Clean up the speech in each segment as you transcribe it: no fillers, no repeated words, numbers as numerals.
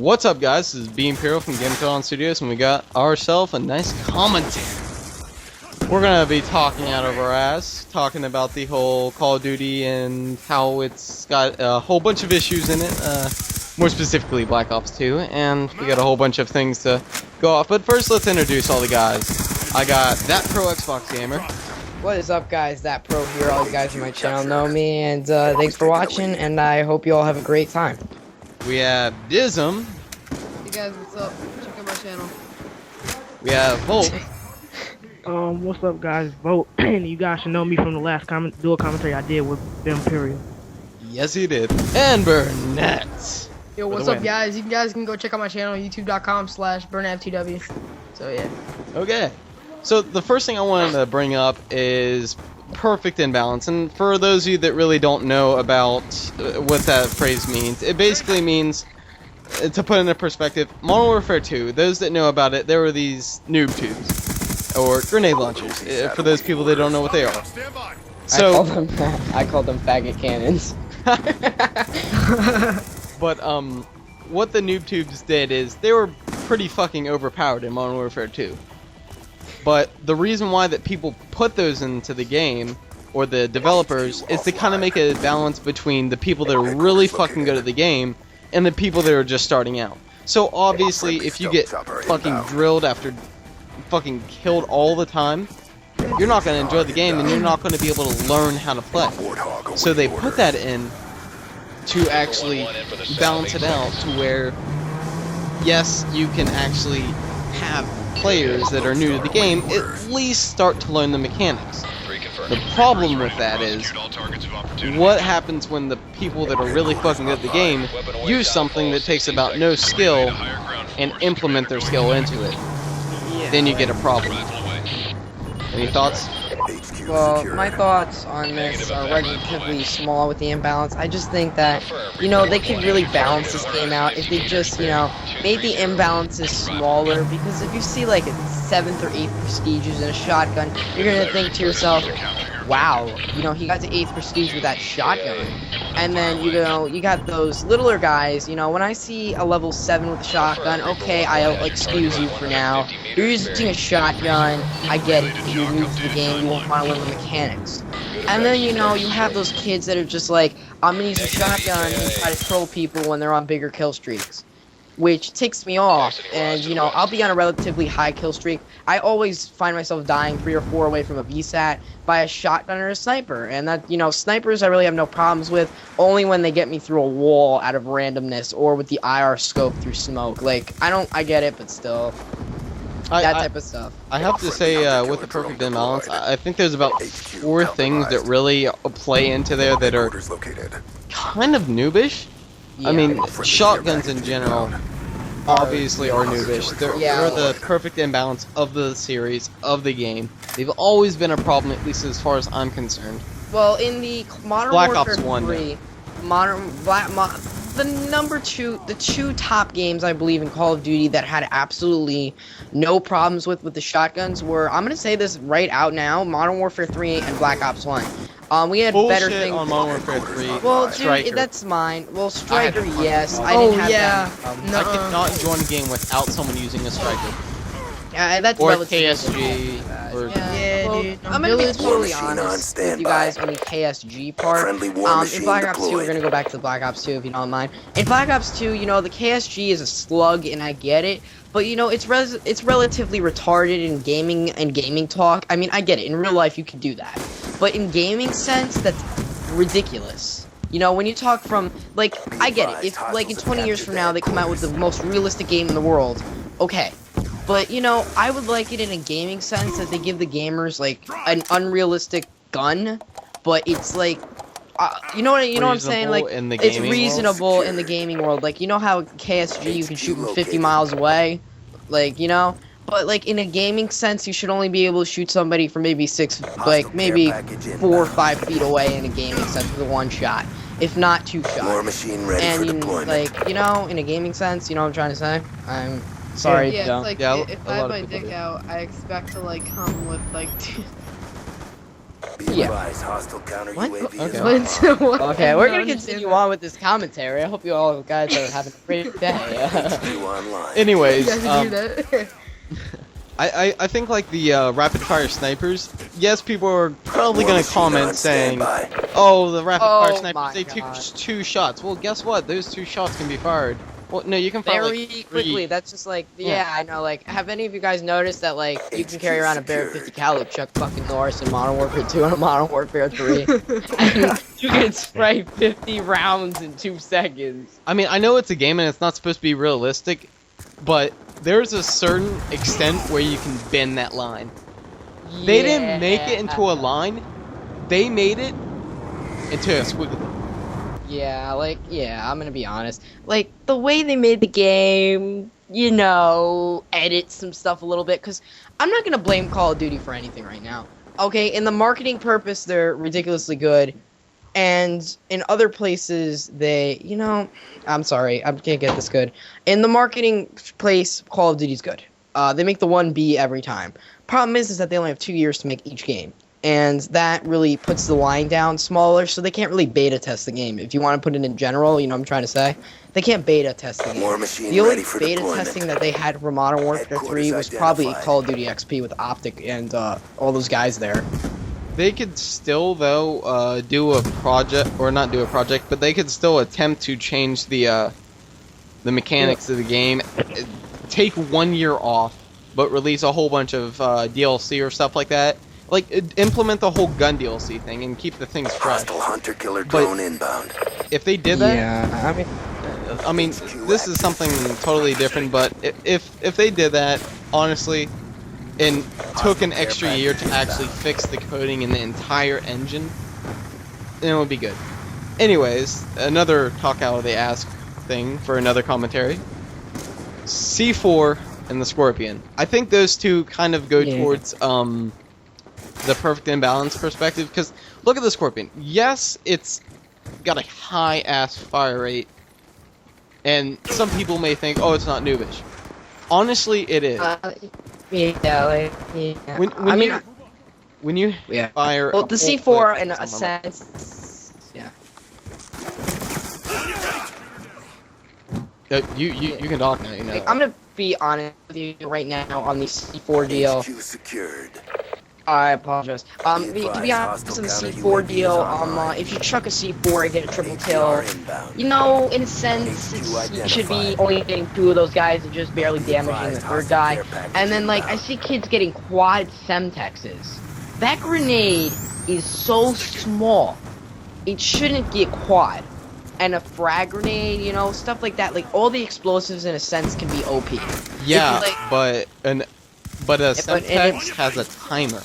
What's up, guys? This is B Imperial from GamingTilDawnStudios, and we got ourselves a nice commentary. We're gonna be talking out of our ass, talking about the whole Call of Duty and how it's got a whole bunch of issues in it, more specifically Black Ops 2, and we got a whole bunch of things to go off. But first, let's introduce all the guys. I got ThatProXboxGamer. What is up, guys? ThatPro here. All you guys on my channel know me, and thanks for watching, and I hope you all have a great time. We have Dizim. Hey guys, what's up? Check out my channel. We have Volt. What's up, guys? Vote, and you guys should know me from the last dual commentary I did with Imperial. Yes, he did. And Burnett. Yo, what's up, guys? You guys can go check out my channel, youtube.com/BurnettFTW. So yeah. Okay. So the first thing I wanted to bring up is perfect imbalance, and for those of you that really don't know about what that phrase means, it basically means, to put it into perspective, Modern Warfare 2, those that know about it, there were these noob tubes, or grenade launchers, for those people that don't know what they are. So I call them faggot cannons. But what the noob tubes did is they were pretty fucking overpowered in Modern Warfare 2. But the reason why that people put those into the game, or the developers, is to kind of make a balance between the people that are really fucking good at the game and the people that are just starting out. So obviously, if you get fucking drilled after fucking killed all the time, you're not going to enjoy the game and you're not going to be able to learn how to play. So they put that in to actually balance it out to where, yes, you can actually have players that are new to the game at least start to learn the mechanics. The problem with that is, what happens when the people that are really fucking good at the game use something that takes about no skill and implement their skill into it? Then you get a problem. Any thoughts? Well, my thoughts on this are relatively small with the imbalance. I just think that, you know, they could really balance this game out if they just, you know, made the imbalances smaller, because if you see like a 7th or 8th prestiges in a shotgun, you're gonna think to yourself, wow, you know, he got to 8th prestige with that shotgun. And then, you know, you got those littler guys, you know, when I see a level 7 with a shotgun, okay, I'll excuse you for now. You're using a shotgun, I get it, you're new to the game, you won't want to learn the mechanics. And then, you know, you have those kids that are just like, I'm gonna use a shotgun and try to troll people when they're on bigger kill streaks, which ticks me off. And, you know, I'll be on a relatively high kill streak. I always find myself dying 3 or 4 away from a VSAT by a shotgun or a sniper. And that, you know, snipers I really have no problems with, only when they get me through a wall out of randomness or with the IR scope through smoke. Like, I get it, but still. That type of stuff. I have to say, with the perfect imbalance, I think there's about 4 things that really play into there that are kind of noobish. Yeah. I mean, shotguns in general obviously are noobish. They're the perfect imbalance of the series, of the game. They've always been a problem, at least as far as I'm concerned. Well, in the Modern Black Warfare Ops 1, 3, the 2 top games I believe in Call of Duty that had absolutely no problems with the shotguns were, I'm gonna say this right out now, Modern Warfare 3 and Black Ops 1. We had better things on Modern Warfare 3. Well, dude, Striker. that's mine. Well, Striker, yes. I Oh didn't have yeah. I could not join a game without someone using a striker. That's Or relatively KSG. Or Yeah, well, dude. I'm gonna be totally honest with you guys on the KSG part. In Black Ops 2, we're gonna go back to Black Ops 2 if you don't mind. In Black Ops 2, you know, the KSG is a slug, and I get it. But, you know, it's relatively retarded in gaming talk. I mean, I get it. In real life, you can do that. But in gaming sense, that's ridiculous. You know, when you talk from, like, I get it. If, like, in 20 years from now, they come out with the most realistic game in the world, okay. But, you know, I would like it in a gaming sense that they give the gamers, like, an unrealistic gun, but it's, like, you know what I'm saying? Like, it's reasonable in the gaming world. Like, you know how KSG you can shoot from 50 miles away? Like, you know? But, like, in a gaming sense, you should only be able to shoot somebody from maybe maybe 4 or 5 feet away in a gaming sense with a 1 shot. If not 2 shots. And, like, you know, in a gaming sense, you know what I'm trying to say? I'm sorry. Yeah, it's like, if I have my people dick do. out, I expect to, like, come with, like, Yeah. What? Okay. What? Okay, we're gonna No, continue on with this commentary. I hope you all guys are having a great day. Anyways, You guys do that. I think like the rapid fire snipers. Yes, people are probably gonna comment saying, "Oh, the rapid fire Oh snipers, my they took God. 2 shots." Well, guess what? Those 2 shots can be fired. Well, no, you can fire Very like 3. quickly. That's just like, yeah, I know. Like, have any of you guys noticed that like you can carry around a Barrett 50 cal Chuck fucking Norris in Modern Warfare 2 and Modern Warfare 3, and you can spray 50 rounds in 2 seconds. I mean, I know it's a game and it's not supposed to be realistic, but there's a certain extent where you can bend that line. They didn't make it into a line. They made it into a squiggly. Yeah, like, yeah, I'm gonna be honest. Like, the way they made the game, you know, edit some stuff a little bit, because I'm not gonna blame Call of Duty for anything right now. Okay, in the marketing purpose, they're ridiculously good, and in other places, they, you know, I'm sorry, I can't get this good. In the marketing place, Call of Duty's good. They make the 1B every time. Problem is that they only have 2 years to make each game. And that really puts the line down smaller, so they can't really beta test the game. If you want to put it in general, you know what I'm trying to say? They can't beta test the game. The only beta testing that they had for Modern Warfare 3 was probably Call of Duty XP with Optic and all those guys there. They could still, though, do a project, or not do a project, but they could still attempt to change the mechanics of the game. Take 1 year off, but release a whole bunch of DLC or stuff like that. Like, implement the whole gun DLC thing and keep the things fresh. Hunter-killer drone inbound. If they did that, Yeah, I mean, this is something totally different, but if they did that, honestly, and took an extra year to actually fix the coding in the entire engine, then it would be good. Anyways, another talk out of the ass thing for another commentary. C4 and the Scorpion. I think those two kind of go towards the perfect imbalance perspective, because look at the Scorpion. Yes, it's got a high ass fire rate, and some people may think, oh, it's not noobish. Honestly, it is. When you fire, well, the C4 in a sense, yeah. You can talk now. You know. I'm gonna be honest with you right now on the C4 deal. Secured. I apologize. To be honest, on the C4 deal, if you chuck a C4 and get a triple kill, you know, in a sense, you should be only getting 2 of those guys and just barely damaging the 3rd guy. And then, like, I see kids getting quad Semtexes. That grenade is so small, it shouldn't be a quad. And a frag grenade, you know, stuff like that. Like, all the explosives, in a sense, can be OP. Yeah, like, but a Semtex has a timer.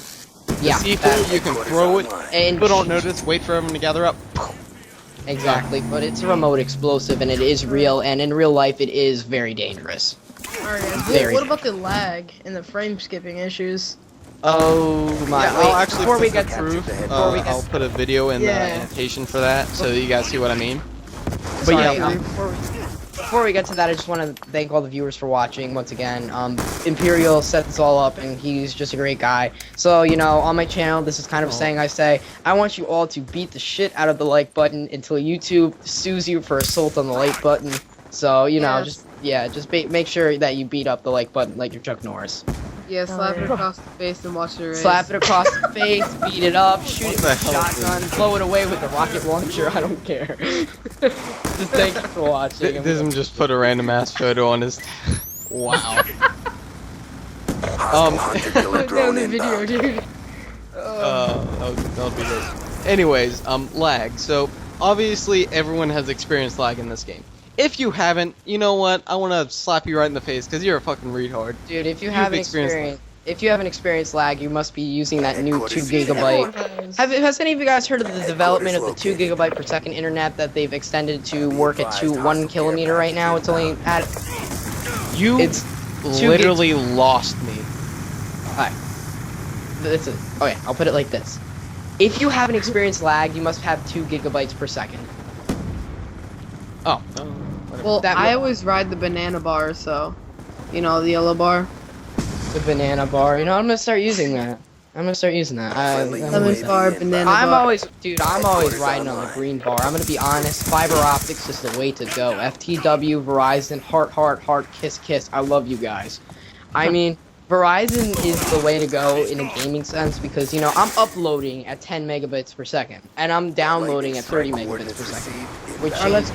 Yeah, C4, you can throw it, and people don't notice, wait for everyone to gather up. Exactly, but it's a remote explosive, and it is real, and in real life, it is very dangerous. Alright guys, what about the lag and the frame skipping issues? Oh my! Yeah, wait, I'll actually before we put get that through. I'll I'll put a video in the annotation for that, so that you guys see what I mean. But yeah, before we get to that, I just want to thank all the viewers for watching once again. Imperial set this all up, and he's just a great guy. So, you know, on my channel, this is kind of a saying I say. I want you all to beat the shit out of the like button until YouTube sues you for assault on the like button. So, you know, just make sure that you beat up the like button like you're Chuck Norris. Yeah, slap it across the face and watch the race. Slap it across the face, beat it up, shoot it with a shotgun, blow it away with a rocket launcher, I don't care. Just thank you for watching. Dizim just put a random ass photo on his... Wow. Down the video, dude. That'll be good. Anyways, lag. So, obviously, everyone has experienced lag in this game. If you haven't, you know what? I want to slap you right in the face because you're a fucking retard. Dude, if you haven't experienced lag, you must be using that new 2 gigabyte. Has any of you guys heard of the development of the 2 gigabyte per second internet that they've extended to work at 1 kilometer right now? It's only at... It's literally lost me. Alright. Okay, I'll put it like this. If you haven't experienced lag, you must have 2 gigabytes per second. Oh. Well, I always ride the banana bar, so, you know, the yellow bar. The banana bar, you know, I'm gonna start using that. I'm gonna start using that. Lemon bar, banana I'm bar. always riding on the green bar. I'm gonna be honest. Fiber optics is the way to go. FTW, Verizon, heart, kiss, kiss. I love you guys. I mean, Verizon is the way to go in a gaming sense because you know I'm uploading at 10 megabits per second and I'm downloading at 30 megabits per second. Which All right, is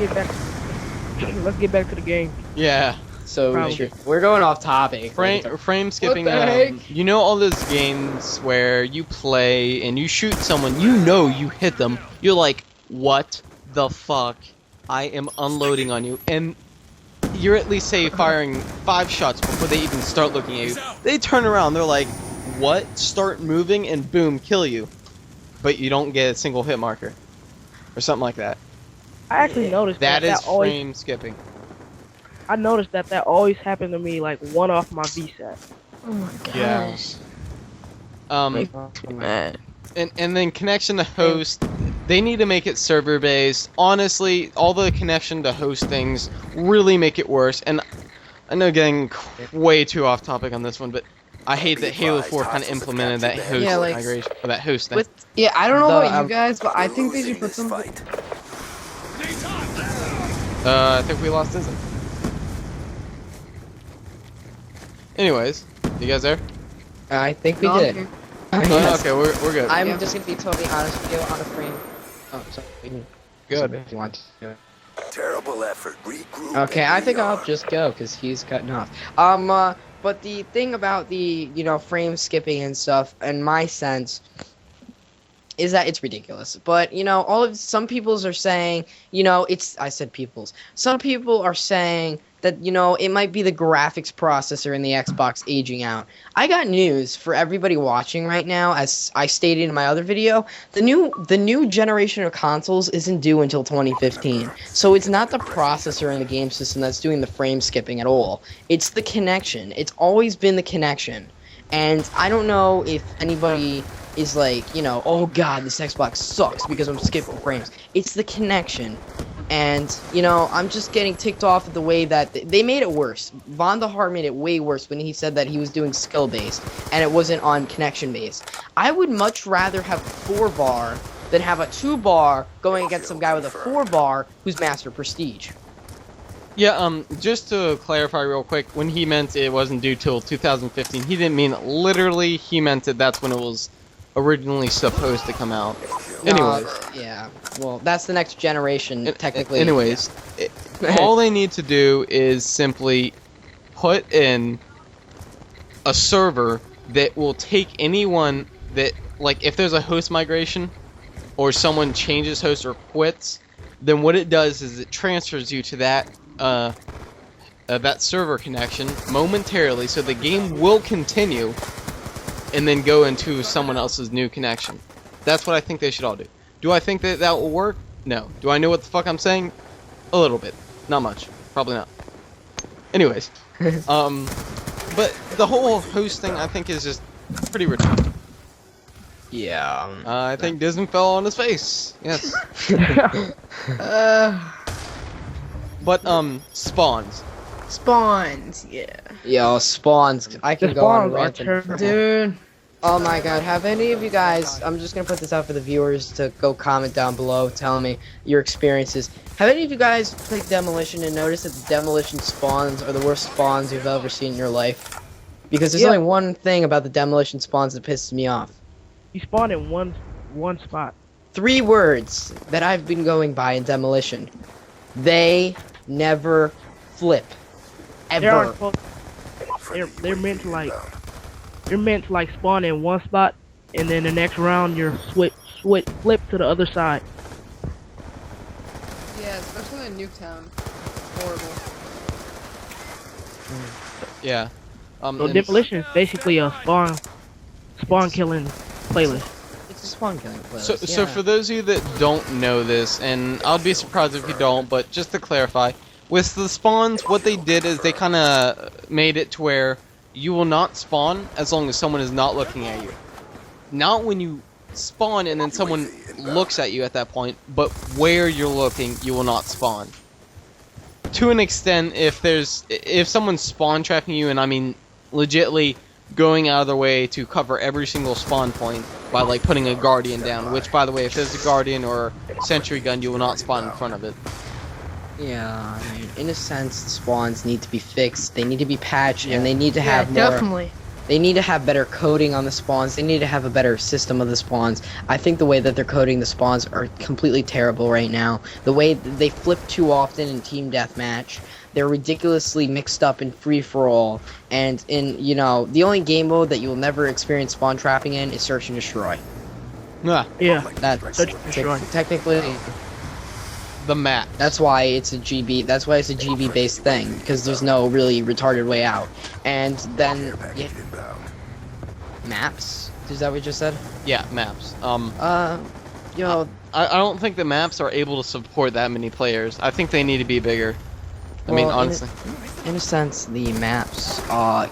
let's get back to the game. Yeah. so Probably. we're going off topic. Frame skipping. the heck? You know all those games where you play and you shoot someone, you know you hit them. You're like, what the fuck? I am unloading on you, and you're at least say firing 5 shots before they even start looking at you. They turn around, they're like, what? Start moving, and boom, kill you. But you don't get a single hit marker, or something like that. I actually noticed That is always, frame skipping. I noticed that always happened to me like one off my VSAT. Oh my gosh. Yeah. Man. And then connection to host, they need to make it server based. Honestly, all the connection to host things really make it worse. And I know getting way too off topic on this one, but I hate that Halo 4 kind of implemented that host migration, or that host thing. I don't know about you guys, but I think they should put some. I think we lost Dizim. Anyways, you guys there? I think we No, did. I'm Yes. Okay, we're good. I'm Yeah. just gonna be totally honest with you on a frame. Oh, sorry. Good. If you want to. Terrible effort. Regroup. Okay, and I think I'll rearm. just go because he's cutting off. But the thing about the frame skipping and stuff, in my sense, is that it's ridiculous. But some peoples are saying, I said peoples. Some people are saying that it might be the graphics processor in the Xbox aging out. I got news for everybody watching right now. As I stated in my other video, the new generation of consoles isn't due until 2015. So it's not the processor in the game system that's doing the frame skipping at all. It's the connection. It's always been the connection. And I don't know if anybody is like, oh god, this Xbox sucks because I'm skipping frames. It's the connection. And, I'm just getting ticked off at the way that they made it worse. Von the Heart made it way worse when he said that he was doing skill-based and it wasn't on connection-based. I would much rather have a 4-bar than have a 2-bar going against some guy with a 4-bar who's Master Prestige. Yeah, just to clarify real quick, when he meant it wasn't due till 2015, he didn't mean literally, he meant that that's when it was originally supposed to come out. Anyways. Yeah, well, that's the next generation, technically. Anyways, all they need to do is simply put in a server that will take anyone that, like, if there's a host migration, or someone changes host or quits, then what it does is it transfers you to that server connection momentarily, so the game will continue, and then go into someone else's new connection. That's what I think they should all do. Do I think that will work? No. Do I know what the fuck I'm saying? A little bit. Not much. Probably not. Anyways. But the whole host thing I think is just pretty ridiculous. Yeah. I think Dizim fell on his face. Yes. But, spawns. Spawns, yeah. Yo, spawns. I can The go on spawns are ranting. terrible. Dude. Oh my god, have any of you guys, I'm just gonna put this out for the viewers to go comment down below telling me your experiences. Have any of you guys played Demolition and noticed that the Demolition spawns are the worst spawns you've ever seen in your life? Because there's only one thing about the Demolition spawns that pisses me off. You spawn in one spot. 3 words that I've been going by in Demolition. They never flip. They are Ever. supposed. They're meant to like. You're meant to like spawn in one spot, and then the next round you're flip to the other side. Yeah, especially in Nuketown. Horrible. Yeah. So and Demolition is basically a spawn killing playlist. It's a spawn killing So, playlist. so for those of you that don't know this, and I'd be surprised if you don't, but just to clarify, with the spawns, what they did is they kind of made it to where you will not spawn as long as someone is not looking at you. Not when you spawn and then someone looks at you at that point, but where you're looking, you will not spawn. To an extent, if someone's spawn trapping you, and I mean legitly going out of their way to cover every single spawn point by like putting a guardian down, which by the way, if there's a guardian or sentry gun, you will not spawn in front of it. Yeah, I mean, in a sense, spawns need to be fixed. They need to be patched, and they need to have Yeah, more. definitely. They need to have better coding on the spawns. They need to have a better system of the spawns. I think the way that they're coding the spawns are completely terrible right now. The way they flip too often in team deathmatch. They're ridiculously mixed up in free-for-all. And in, you know, the only game mode that you will never experience spawn trapping in is search and destroy. Yeah, Yeah. That's Search and destroy. technically. the map. That's why it's a GB. That's why it's a GB based thing, because there's no really retarded way out. And then yeah, maps. Is that what you just said? Yeah, maps. You know, I don't think the maps are able to support that many players. I think they need to be bigger. I mean, well, honestly. in a sense, the maps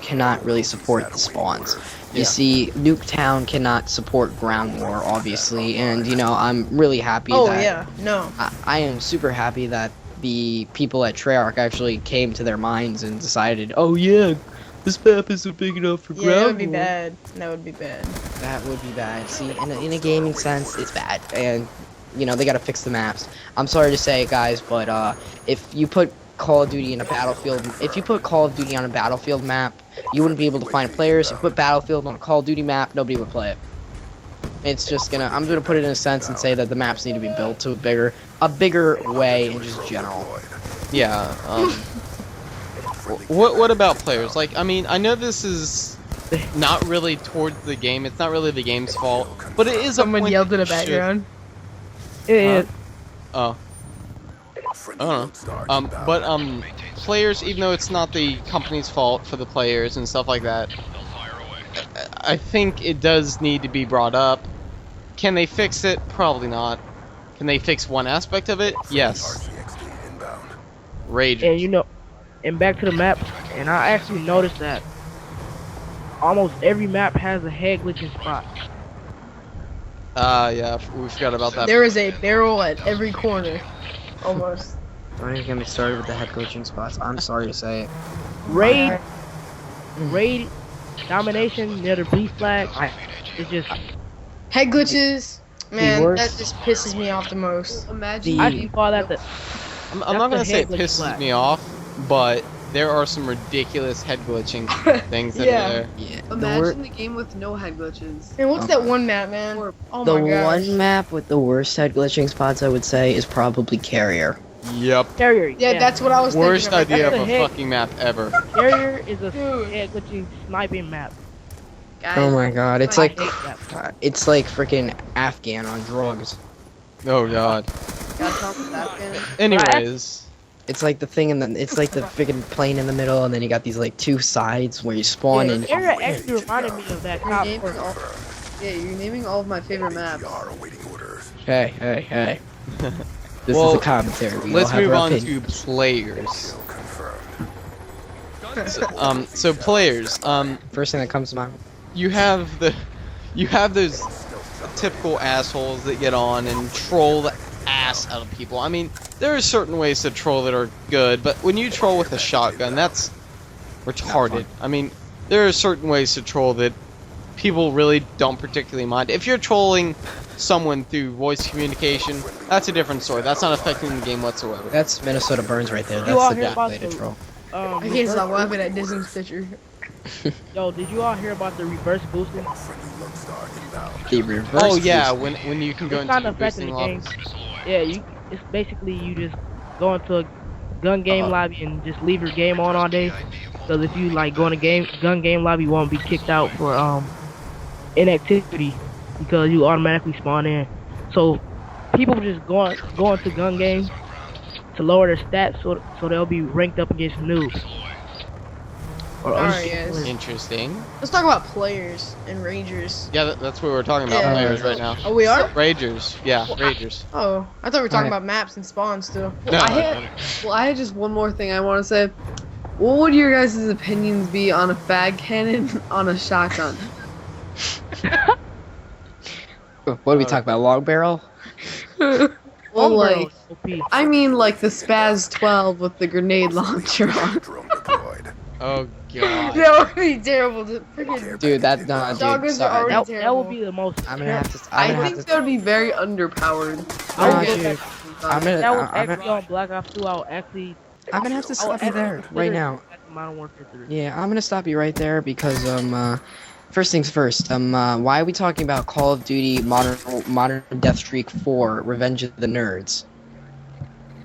cannot really support the spawns. You Yeah. see, Nuketown cannot support ground war, obviously, and you know, I'm really happy Oh that yeah, no. I am super happy that the people at Treyarch actually came to their minds and decided, oh yeah, this map isn't big enough for Yeah, ground that would be war. bad. That would be bad. That would be bad. See, in a gaming sense, it's bad, and you know they gotta fix the maps. I'm sorry to say it, guys, but if you put Call of Duty in a Battlefield, if you put Call of Duty on a Battlefield map, you wouldn't be able to find players. If you put Battlefield on a Call of Duty map, nobody would play it. It's just gonna. I'm gonna put it in a sense and say that the maps need to be built to a bigger way in just general. Yeah. What about players? Like, I mean, I know this is not really towards the game. It's not really the game's fault, but it is. Someone a point yelled in the that should- background. It is. Oh. I don't know. But players, even though it's not the company's fault for the players and stuff like that, I think it does need to be brought up. Can they fix it? Probably not. Can they fix one aspect of it? Yes. Rage. And you know, and back to the map, and I actually noticed that almost every map has a head glitching spot. Yeah, we forgot about that. There is a barrel at every corner. Almost. Don't even get me started with the head glitching spots. I'm sorry to say it. Raid domination near the B flag. It's just Head glitches. Man, worst- that just pisses me off the most. Imagine I if can call that the. I'm not gonna That's the say it head glitch pisses flag. me off, but there are some ridiculous head glitching things that Yeah. are there. Yeah. imagine the game with no head glitches. And what's that one map, man? Or- Oh The my gosh. one map with the worst head glitching spots, I would say, is probably Carrier. Yep. Carrier. Yeah, that's what I was Worst thinking. idea of That's a the heck- fucking map ever. Carrier is a Dude. head glitching sniping map. Guys, Oh my god, it's I like That. it's like freaking Afghan on drugs. Oh god. gotta help with that game. Anyways, It's like the thing in the it's like the freaking plane in the middle, and then you got these like two sides where you spawn in. Carrier actually reminded me of that You're cop. naming all, yeah, you're naming all of my favorite maps. Hey, hey, hey. This Well, is a commentary. We let's all have move our on opinions. to players. So players, First thing that comes to mind. you have those typical assholes that get on and troll the ass out of people. I mean, there are certain ways to troll that are good, but when you troll with a shotgun, that's retarded. I mean, there are certain ways to troll that people really don't particularly mind. If you're trolling someone through voice communication, that's a different story. That's not affecting the game whatsoever. That's Minnesota Burns right there. You all That's the hear best about way to the- troll. I can't stop laughing at Dizim's picture. Yo, did you all hear about the reverse boosting? The reverse. Oh yeah, boost. when you can go It's into kind the of affecting boosting the game. levels. Yeah, it's basically you just go into a gun game lobby and just leave your game on all day. Because if you like go in a gun game lobby, you won't be kicked out for inactivity because you automatically spawn in. So people just go into gun games to lower their stats so they'll be ranked up against noobs. Or Alright, guys. Interesting. Let's talk about players and rangers. Yeah, that's what we're talking about, Yeah. players right now. Oh, we are? Ragers, yeah, Ragers. Oh, I thought we were talking Alright. about maps and spawns too. No, I had just one more thing I want to say. What would your guys' opinions be on a fag cannon on a shotgun? What do we talk about? Long barrel? Well, Homebrew like, is OP. I mean, like the Spaz 12 with the grenade launcher on. oh god. That would be terrible. To freaking Dude, that nah, Shotguns dude. are already Sorry, That would be the most. I'm gonna have to. I think that would be very underpowered. Nah, Very dude. good. I'm gonna. That was I'm actually gonna. on Black Ops 2. I'll actually. I'm gonna have to stop you there right now. Modern Warfare 3. Yeah, I'm gonna stop you right there because first things first. Why are we talking about Call of Duty Modern Deathstreak 4: Revenge of the Nerds?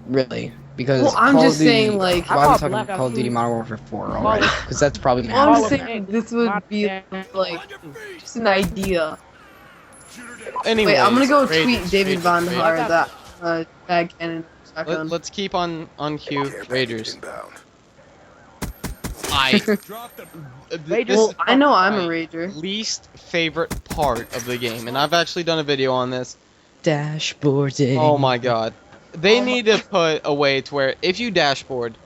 Really? Because Well, I'm Call just of Duty, saying, like, why are we thought talking Black about Ops Call of Duty 2 Modern Warfare 4 already? Because that's probably Well, I'm mad. just saying this would be like just an idea. Anyways, Wait, I'm gonna go Raiders, tweet David Raiders, Von Raiders. Haar that bag cannon shotgun. Let's keep on cue. Care package Raiders. inbound. I. Raiders- Well, I know I'm a my rager. least favorite part of the game, and I've actually done a video on this. Dashboarding. Oh my god. They need to put a way to where if you dashboard,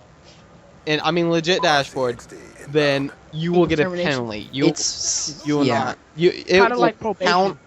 and I mean legit dashboard, then you will get a Determination. penalty. You It's will yeah. not. It Kind of will like probation. count.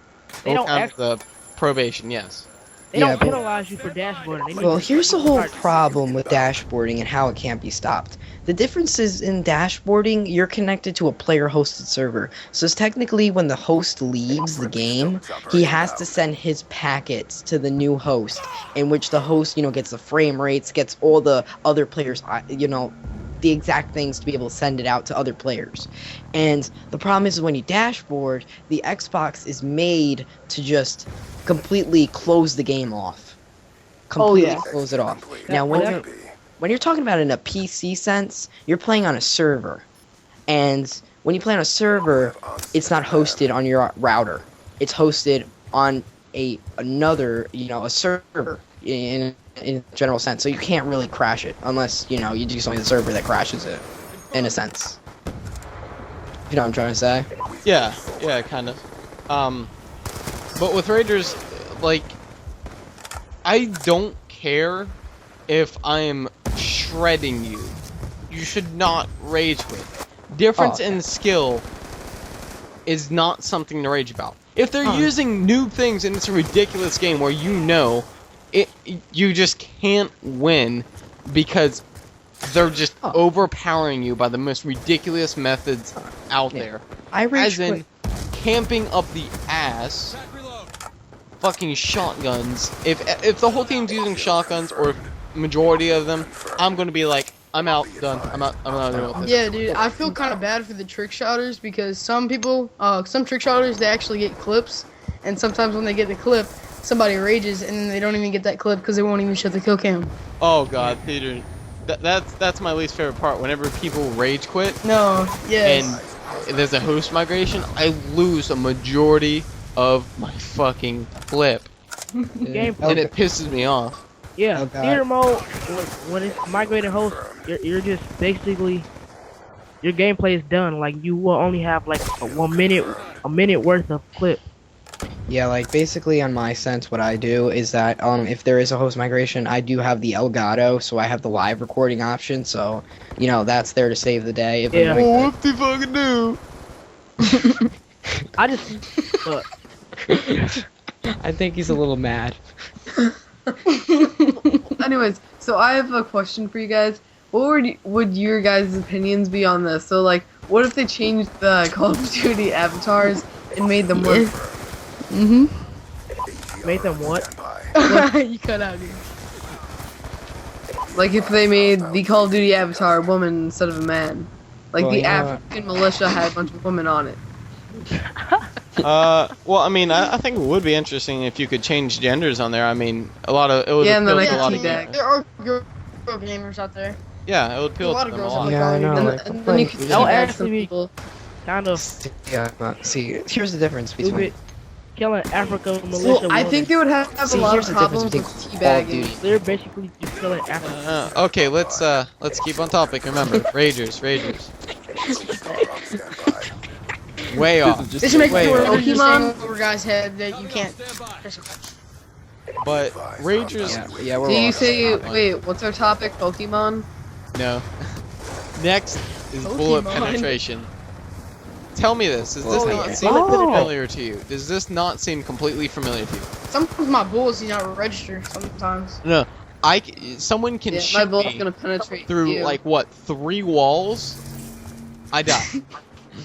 They will don't count act- the probation. Yes. They Yeah, don't but- penalize you for dashboarding. They need Well, to here's the whole start- problem with dashboarding and how it can't be stopped. The difference is in dashboarding, you're connected to a player-hosted server. So it's technically when the host leaves the game, he has to send his packets to the new host, in which the host, gets the frame rates, gets all the other players, the exact things to be able to send it out to other players. And the problem is when you dashboard, the Xbox is made to just completely close the game off. Completely yeah. close it off. Complete. Now, That- when you're talking about it in a PC sense, you're playing on a server. And when you play on a server, it's not hosted on your router. It's hosted on another, a server in a general sense. So you can't really crash it unless, you do something to the server that crashes it, in a sense. You know what I'm trying to say? Yeah. Yeah. Kind of. But with Raiders, like, I don't care if I am shredding you. You should not rage with. Difference Oh, okay. in skill is not something to rage about. If they're using new things and it's a ridiculous game where you just can't win because they're just Oh. overpowering you by the most ridiculous methods out Yeah. there. I rage As in camping up the ass, fucking shotguns. If the whole team's using shotguns or majority of them, I'm gonna be like, I'm out, done. I'm not doing with this. Yeah, dude, I feel kind of bad for the trick shotters because some people, some trick shotters, they actually get clips, and sometimes when they get the clip, somebody rages and then they don't even get that clip because they won't even show the kill cam. Oh god, Peter, that's my least favorite part. Whenever people rage quit No, yes. and there's a host migration, I lose a majority of my fucking clip, Game and it pisses me off. Yeah, Oh, God. theater mode, when it's migrated host, you're just basically, your gameplay is done. Like, you will only have like a minute worth of clip. Yeah, like basically on my sense, what I do is that if there is a host migration, I do have the Elgato, so I have the live recording option. So that's there to save the day. If I'm Yeah. doing- What the fucking do? I just, I think he's a little mad. Anyways, so I have a question for you guys. What would your guys' opinions be on this? So, like, what if they changed the Call of Duty avatars and made them work? Mm-hmm. made them what? You cut out, dude. Like, if they made the Call of Duty avatar a woman instead of a man. Like, Well, the you know African militia had a bunch of women on it. Well, I mean, I think it would be interesting if you could change genders on there. I mean, it would Yeah, and then appeal I to a lot could of teabag. gamers. There are girl gamers out there. Yeah, it would appeal A lot to of them a girls lot. have Yeah, I know. And, like, and then you could like, That would teabag actually some be- people. Kind of Yeah, see, here's the difference between. stupid. Killing Africa militia. Well, I women. think they would have a See, lot here's of the difference problems with between Call of Duty. teabagging. They're basically just killing Africa. Okay, let's keep on topic. Remember, Ragers. Way off. Just make way sure off. there's this Pokemon? thing over guys' head that you can't. But Ragers, Yeah, we're Do you all- say, wait, what's our topic? Pokemon? no. Next is bullet Pokemon. penetration. Tell me this. Does this Oh, not yeah. seem Oh. familiar to you? Does this not seem completely familiar to you? Sometimes my bullets do not register. Sometimes. No. Someone can Yeah, my shoot bullet's me gonna penetrate through you. like what 3 walls, I die.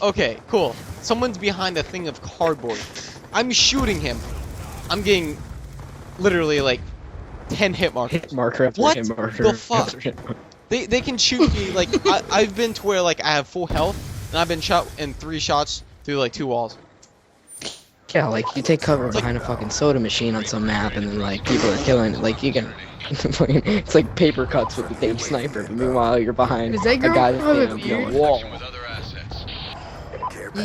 Okay, cool. Someone's behind a thing of cardboard. I'm shooting him. I'm getting literally like 10 hit markers. Hit marker after What hit marker. the fuck? They can shoot me like I've been to where like I have full health and I've been shot in 3 shots through like 2 walls. Yeah, like you take cover behind a fucking soda machine on some map, and then like people are killing it. Like you can, it's like paper cuts with the damn sniper. But meanwhile, you're behind Is that a girl guy have a that's beard? wall.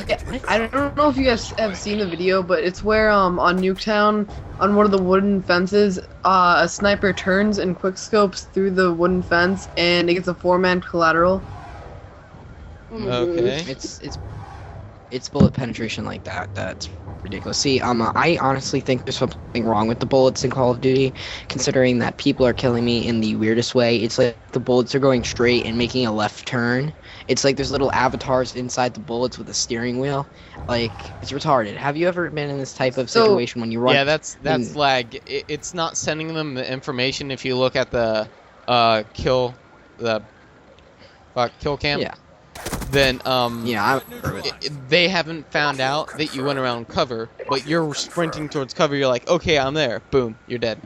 Yeah, I don't know if you guys have seen the video, but it's where on Nuketown, on one of the wooden fences, a sniper turns and quickscopes through the wooden fence, and it gets a 4-man collateral. Okay. It's bullet penetration like that. That's ridiculous. See, I honestly think there's something wrong with the bullets in Call of Duty, considering that people are killing me in the weirdest way. It's like the bullets are going straight and making a left turn. It's like there's little avatars inside the bullets with a steering wheel. Like, it's retarded. Have you ever been in this type of situation when you run? Yeah, that's lag. It's not sending them the information. If you look at the kill cam. Yeah. Then Yeah, they haven't found out that you went around cover, but you're sprinting towards cover. You're like, okay, I'm there. Boom, you're dead.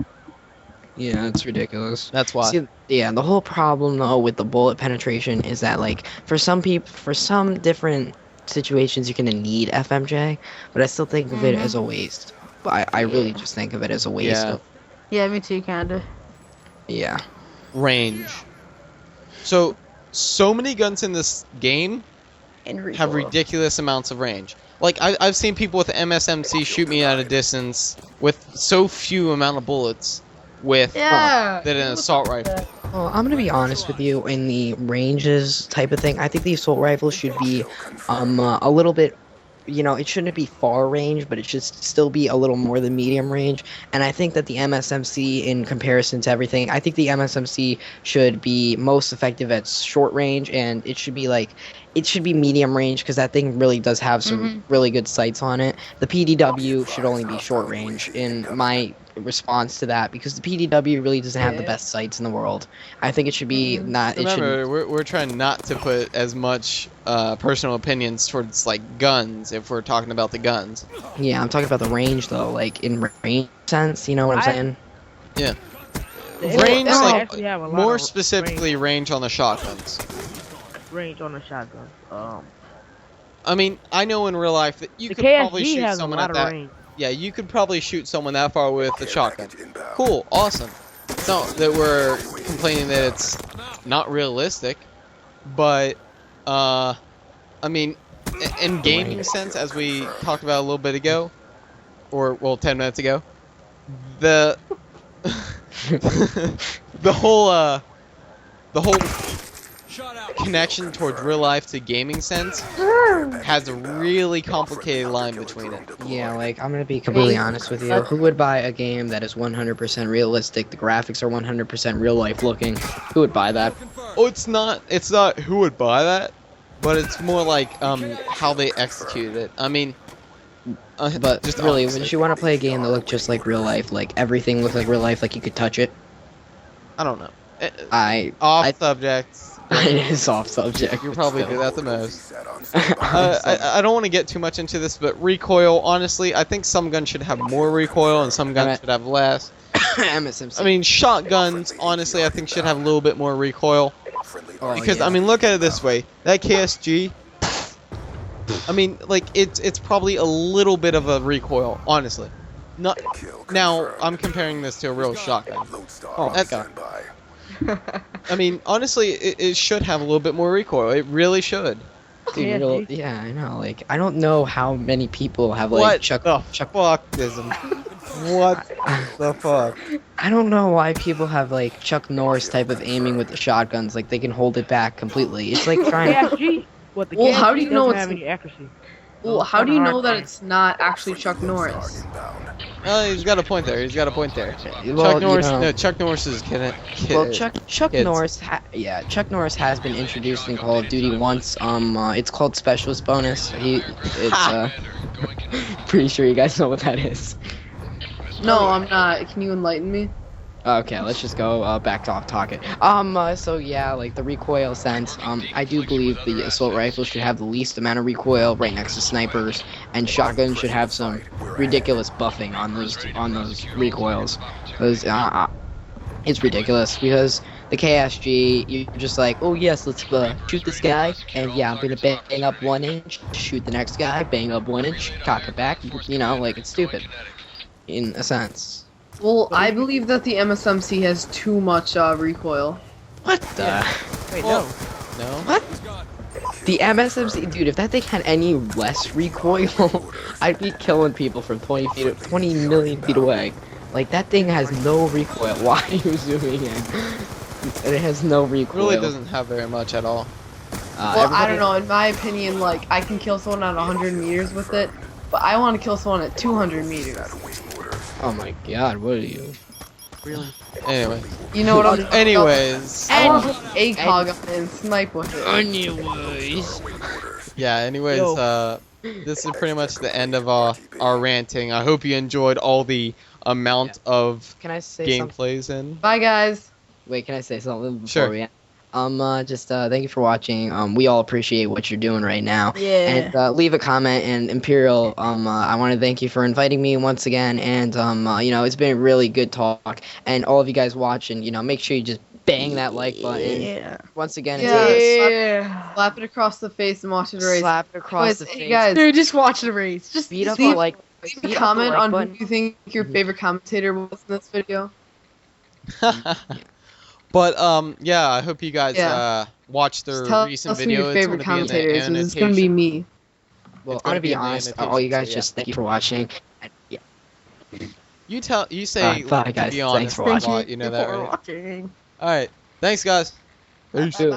yeah, it's ridiculous. That's why. See, yeah, the whole problem though with the bullet penetration is that like for some people, for some different situations, you're gonna need FMJ, but I still think of it as a waste. But I really just think of it as a waste. Yeah. Yeah, me too, kinda. Yeah. Range. So many guns in this game have ridiculous amounts of range. Like I've seen people with MSMC shoot me at a distance with so few amount of bullets with Yeah. than an assault rifle. Well, I'm gonna be honest with you. In the ranges type of thing, I think the assault rifle should be a little bit. You know, it shouldn't be far range, but it should still be a little more than medium range. And I think that the MSMC, in comparison to everything, I think the MSMC should be most effective at short range, and it should be medium range because that thing really does have some really good sights on it. The PDW should only be short range in my response to that, because the PDW really doesn't have the best sights in the world. I think it should be not. Remember, we're trying not to put as much personal opinions towards like guns if we're talking about the guns. Yeah, I'm talking about the range though, like in range sense. You know what I'm saying? Yeah. The Range, MSMC like actually have a lot more of specifically, range on the shotguns. range on the shotgun. I mean, I know in real life that you The could probably KSG shoot has a someone lot at of that. range. Yeah, you could probably shoot someone that far with the shotgun. Cool, awesome. It's not that we're complaining that it's not realistic, but I mean, in gaming sense, as we talked about a little bit ago, or well, 10 minutes ago, the the whole connection towards real life to gaming sense has a really complicated line between it. Yeah, like I'm gonna be completely honest with you. Who would buy a game that is 100% realistic? The graphics are 100% real life looking. Who would buy that? Oh, it's not who would buy that, but it's more like how they executed it. I mean, But just really, opposite. wouldn't you want to play a game that looked just like real life? Like everything looked like real life, like you could touch it? I don't know. I Subject. it is off subject. You're but probably still. good at the most. I don't want to get too much into this, but recoil, honestly, I think some guns should have more recoil and some guns should have less. MSMC. I mean, shotguns, honestly, I think should have a little bit more recoil. Oh, Because, yeah. I mean, look at it this way. That KSG, I mean, like, it's probably a little bit of a recoil, honestly. Not, now, I'm comparing this to a real shotgun. Oh, That's, God. I mean, honestly, it should have a little bit more recoil. It really should. Dude, yeah, I know. Like, I don't know how many people have like What Chuck. the fuck, Dizim? What the fuck? I don't know why people have like Chuck Norris type of aiming with the shotguns. Like they can hold it back completely. It's like trying. KSG. What the Well, KSG how do you know doesn't it's- have any accuracy? Well, how do you know that it's not actually Chuck Norris? He's got a point there. He's got a point there. Well, Chuck Norris. you know- No, Chuck Norris is kidding. Well, Chuck kids. Norris, Chuck Norris has been introduced in Call of Duty once. It's called Specialist Bonus. It's pretty sure you guys know what that is. No, I'm not. Can you enlighten me? Okay, let's just go back to off topic. So yeah, like the recoil sense. I do believe the assault rifle should have the least amount of recoil, right next to snipers, and shotguns should have some ridiculous buffing on those recoils, because it's ridiculous. Because the KSG, you're just like, oh yes, let's shoot this guy, and yeah, I'm gonna bang up 1 inch, shoot the next guy, bang up 1 inch, cock it back. You know, like it's stupid, in a sense. Well, I believe that the MSMC has too much recoil. What the? Wait, Well, no. No? What? The MSMC, dude, if that thing had any less recoil, I'd be killing people from 20 million feet away. Like, that thing has no recoil. Why are you zooming in? And it has no It recoil. really doesn't have very much at all. Well, I don't know. In my opinion, like, I can kill someone at 100 meters with it, but I want to kill someone at 200 meters. Oh my god, what are you? Really? Anyway. You know what I'm talking Anyways. about? I want to put ACOG on it and snipe with it. Anyways. Yeah, anyways, Yo. this is pretty much the end of our ranting. I hope you enjoyed all the amount of Can I say something? gameplays in. Bye, guys. Wait, can I say something before Sure. we end? Just thank you for watching. We all appreciate what you're doing right now. Yeah. And leave a comment. And Imperial, I want to thank you for inviting me once again. And you know, it's been a really good talk. And all of you guys watching, you know, make sure you just bang that like button. Yeah. Once again, Yeah. Slap it across the face and watch it race. slap it across Guys, the hey, face. guys, Dude, just watch the race. Just Beat up leave- the like. leave a beat up the comment like on button. who you think your favorite commentator was in this video. But yeah, I hope you guys watch their Just tell recent us who video. your It's favorite gonna be in commentators the is. It's gonna be annotation. me. Well, It's I'm gonna gonna be be in the honest. annotation, All you guys so yeah. just thank you for watching. And, yeah. You say Bye, to guys. be Thanks honest for a watching. lot, you know that, right? watching. Alright. Thanks guys. Peace.